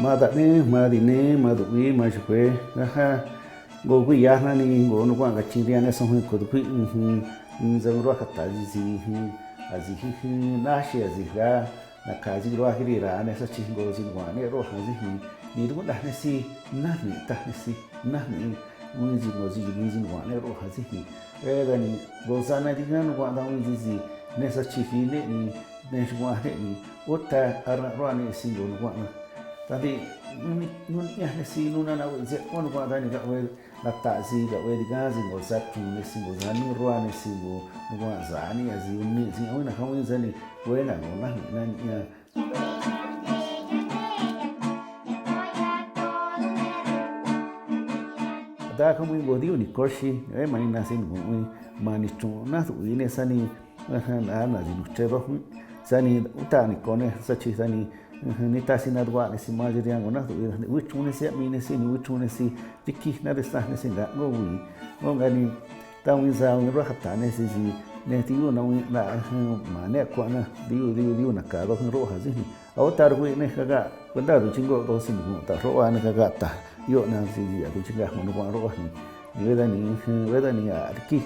madane madine madui majue aha go gu ya na ni go no kwa ga chi ria ne so hu ko ku zang ro ka ta ji azi na shi azi ga na ka ji ro hi ra ne sa chi go ji wa ne ro ha ji ni ru da ne si na ni ta ne si na ni mu ji go ji wa ne ro ha ji e da ni go sa na di ga no kwa da mu ji ne sa chi fi ne ni ne shi wa ne ni o ta ara ro ne si go no kwa na tadi nun ya si nuna na we je on kwa da ni ga we na ta si ga we ga zi go sa tu ne si go za ni ro ne si go no kwa za ni ya zi ni si o na ha we za ni we na no na ni ya da ka mu go di ni ko shi e ma ni na si go we ma ni tu na su ni ne sa ni na ji nu che ro sa ni uta ni ko ne sa chi sa ni ni ta si na dwa ni si ma ji yang na wi chu ne si mi ne si ni wi chu ne si tiki na de sa ne si ga go wi go ga ni ta wi za wi ro ha ta ne si ji ne ti yu na wi na ma ne ko na di yu na ka ro ro ha ji ni au ta ru ne ka ga ko da ru ching go do si ni ta ro wa ne ka ga ta yo na si ji ya ru ching ga mo no ko ro ni we da ni ya ki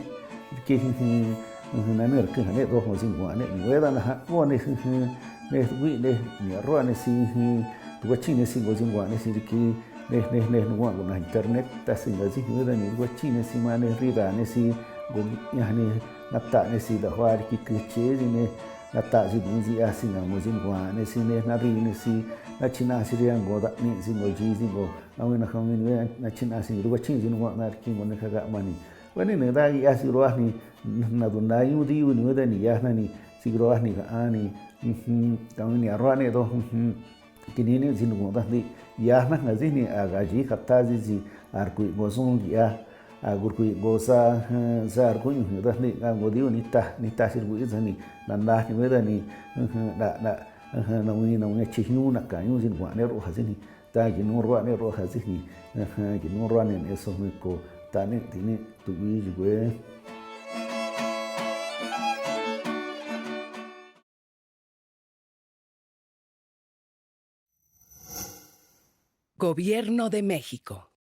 na ne ka ne ro ho si ni wa ne we da na ha wo ne ne wi ne ni ro ne si tu chi ne si go jing wa ne si ki ne no wa na internet ta si ga ji we da ni go chi ne si ma ne ri da ne si go ya ne na ta ne si da wa ki che ji ne na ta ji bu ji a si na mo jing wa ne si ne na ri ne si na chi na si riang go da ni si go ji go a we na khang ni we na chi na si go chi ji no wa na ki mo ne ka ga ma ni we ne da ya si ro ni na du na yu di ni we da ni ya na ni si ro ni ga a ni kami ni arwa ne do kini ni jin go da di ya na nga ji ni aga ji khatta ji ar ku go song ya agur ku go sa ar ku ni da ni ga go di ni ta sir bu ji ni dan da ni da ni na ni chi nu na ka yu jin go ne ro ha ji ni ta ji nu ro ne ro ha ji ni ji nu ro ne so ni ko ta ni ti ni tu wi ji go Gobierno de México.